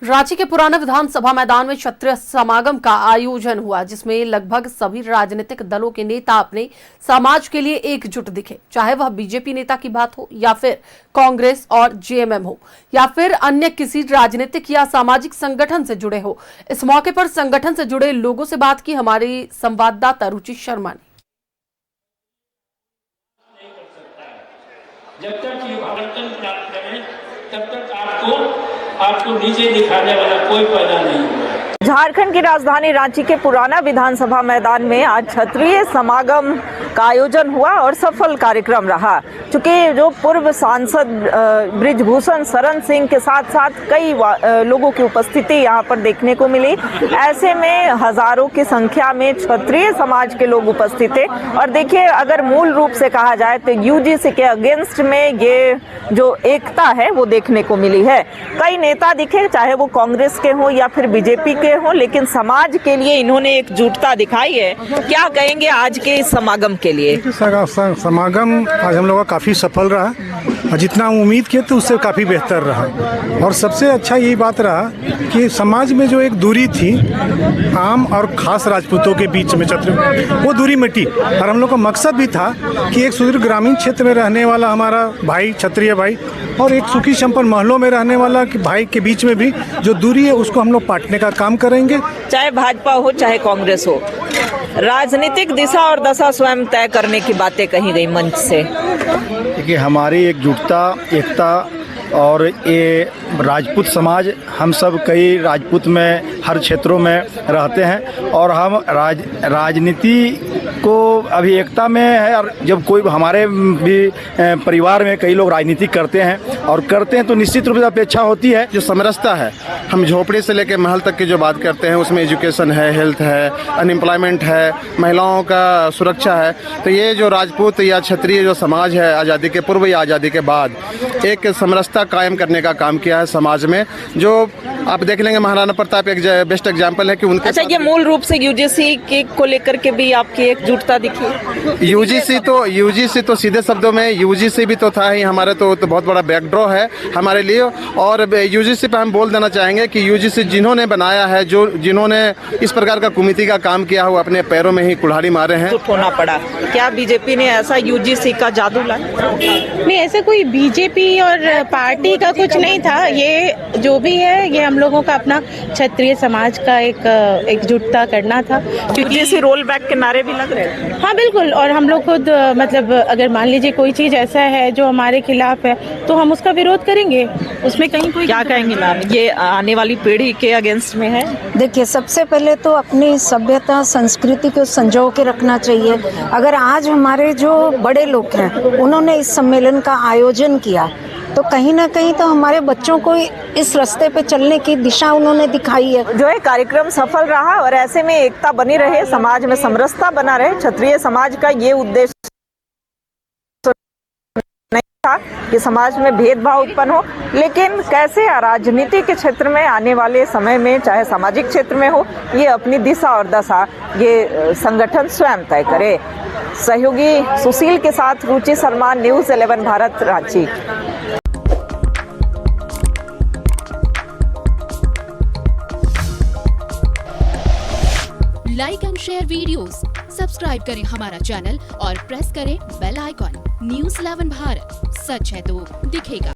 रांची के पुराना विधानसभा मैदान में क्षत्रिय समागम का आयोजन हुआ, जिसमें लगभग सभी राजनीतिक दलों के नेता अपने समाज के लिए एकजुट दिखे, चाहे वह बीजेपी नेता की बात हो या फिर कांग्रेस और जेएमएम हो या फिर अन्य किसी राजनीतिक या सामाजिक संगठन से जुड़े हो। इस मौके पर संगठन से जुड़े लोगों से बात की हमारी संवाददाता रुचि शर्मा ने। जब तक ये आवंटन प्राप्त करें तब तक आपको नीचे दिखाने वाला कोई पैदा नहीं होगा। झारखंड की राजधानी रांची के पुराना विधानसभा मैदान में आज क्षत्रिय समागम का आयोजन हुआ और सफल कार्यक्रम रहा। चूंकि जो पूर्व सांसद बृजभूषण शरण सिंह के साथ साथ कई लोगों की उपस्थिति यहाँ पर देखने को मिली। ऐसे में हजारों की संख्या में क्षत्रिय समाज के लोग उपस्थित थे। और देखिए, अगर मूल रूप से कहा जाए तो यूजीसी के अगेंस्ट में ये जो एकता है वो देखने को मिली है। कई नेता दिखे, चाहे वो कांग्रेस के हों या फिर बीजेपी के हों, लेकिन समाज के लिए इन्होंने एकजुटता दिखाई है। क्या कहेंगे आज के इस समागम के लिए? समागम आज हम लोग का काफी सफल रहा और जितना उम्मीद किए तो उससे काफी बेहतर रहा। और सबसे अच्छा यही बात रहा कि समाज में जो एक दूरी थी आम और खास राजपूतों के बीच में वो दूरी मिटी। और हम लोग का मकसद भी था कि एक सुदूर ग्रामीण क्षेत्र में रहने वाला हमारा भाई, क्षत्रिय भाई, और एक सुखी संपन्न महलों में रहने वाला भाई के बीच में भी जो दूरी है उसको हम लोग पाटने का काम करेंगे। चाहे भाजपा हो चाहे कांग्रेस हो, राजनीतिक दिशा और दशा स्वयं तय करने की बातें कही गई मंच से। देखिए, हमारी एकजुटता, एकता और ये राजपूत समाज, हम सब कई राजपूत में हर क्षेत्रों में रहते हैं और हम राजनीति को अभी एकता में है। और जब कोई हमारे भी परिवार में कई लोग राजनीति करते हैं और करते हैं तो निश्चित रूप से अपेक्षा होती है जो समरसता है। हम झोपड़ी से लेकर महल तक की जो बात करते हैं उसमें एजुकेशन है, हेल्थ है, अनएम्प्लॉयमेंट है, महिलाओं का सुरक्षा है। तो ये जो राजपूत या क्षत्रिय जो समाज है, आज़ादी के पूर्व या आज़ादी के बाद एक समरसता कायम करने का काम किया है समाज में। जो आप देख लेंगे, महाराणा प्रताप एक बेस्ट एग्जाम्पल है कि उनके ये मूल रूप से यूजीसी के को लेकर के भी आपकी एकजुटता दिखी। यूजीसी तो सीधे शब्दों में यूजीसी भी तो था ही हमारे, तो बहुत बड़ा बैकड्रॉ है हमारे लिए। और यूजीसी पे हम बोल देना चाहेंगे कि यूजीसी जिन्होंने बनाया है, जिन्होंने इस प्रकार का कमेटी का काम किया हो, अपने पैरों में ही कुल्हाड़ी मारे हैं। होना पड़ा। क्या बीजेपी ने ऐसा यूजीसी का जादू लाया? नहीं, ऐसे कोई बीजेपी और पार्टी का कुछ नहीं था। ये जो भी है ये हम लोगों का अपना क्षत्रिय समाज का एक एकजुटता करना था। क्योंकि इसी रोल बैक के नारे भी लग रहे हैं। हाँ बिल्कुल, और हम लोग खुद मतलब अगर मान लीजिए कोई चीज ऐसा है जो हमारे खिलाफ है तो हम उसका विरोध करेंगे। उसमें कहीं कोई क्या कहेंगे मैम, ये आने वाली पीढ़ी के अगेंस्ट में है? देखिए, सबसे पहले तो अपनी सभ्यता संस्कृति को संजो के रखना चाहिए। अगर आज हमारे जो बड़े लोग हैं उन्होंने इस सम्मेलन का आयोजन किया तो कहीं ना कहीं तो हमारे बच्चों को इस रास्ते पे चलने की दिशा उन्होंने दिखाई है। जो है कार्यक्रम सफल रहा और ऐसे में एकता बनी रहे, समाज में समरसता बना रहे। क्षत्रिय समाज का ये उद्देश्य नहीं था कि समाज में भेदभाव उत्पन्न हो, लेकिन कैसे राजनीति के क्षेत्र में आने वाले समय में, चाहे सामाजिक क्षेत्र में हो, ये अपनी दिशा और दशा ये संगठन स्वयं तय करे। सहयोगी सुशील के साथ Ruchi Sharma, news 11 Bharat, Ranchi. Like and share videos, subscribe करें हमारा चैनल और प्रेस करें बेल आइकॉन। न्यूज़ 11 भारत, सच है तो दिखेगा।